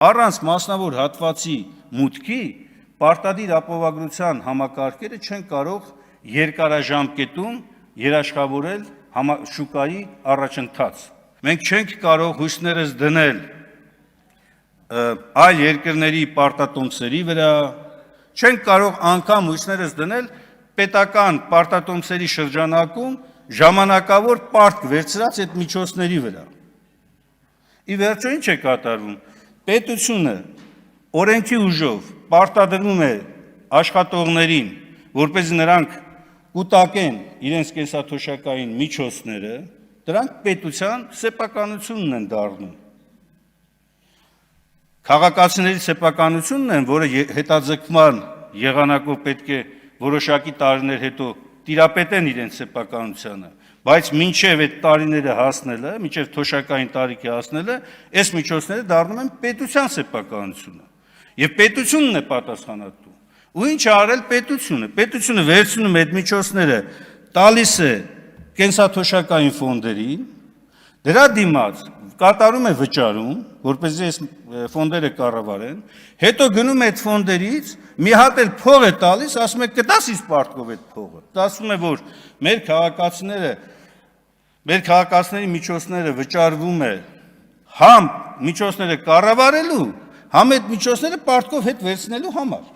Առանց մասնավոր հատվածի մուտքի պարտադիր ապահովագրության համակարգերը չեն կարող երկարաժամկետում երաշխավորել շուկայի առաջընթաց։ Մենք չենք կարող հույսներս դնել այլ երկրների պարտատոմսերի վրա, չենք կարող անգամ հույսներս դնել պետական պարտատոմսերի շրջանակում ժամանակավոր պարտք վերցրած այդ միջոցների վրա։ Ի վերջո ինչ է կատարվում։ Պետությունը օրենքի ուժով պարտադրում է աշխատողներին, որպեսզի նրանք կուտակեն իրենց կենսաթոշակային միջոցները, դրանք պետության սեփականությունն են դառնում։ Քաղաքացիների սեփականությունն են, որը հետաձգման եղանակով պետք է որոշակի տարիներ հետո տիրապետեն իրենց սեփականությանը, բայց մինչև այդ տարիները հասնելը, մինչև թոշակային տարիքի հասնելը, այս միջոցները դառնում են պետության սեփականությունը։ Եվ պետությունն է պատասխանատու։ Ու ինչ է արել պետությունը։ Պետությունը վերցնում է այդ միջոցները, տալիս է կենսաթոշակային ֆոնդերին, դրա դիմաց կատարում է վճարում, որպեսզի այս ֆոնդերը կառավարեն, հետո գնում է այդ ֆոնդերից, մի հատ էլ փող է տալիս, ասում է կտաս ինձ պարտքով այդ փողը։ Դա ասում է, որ մեր քաղաքացիների միջոցները վճարվում է համ միջոցները կառավարելու, համ այդ միջոցները պարտքով հետ վերցնելու համար։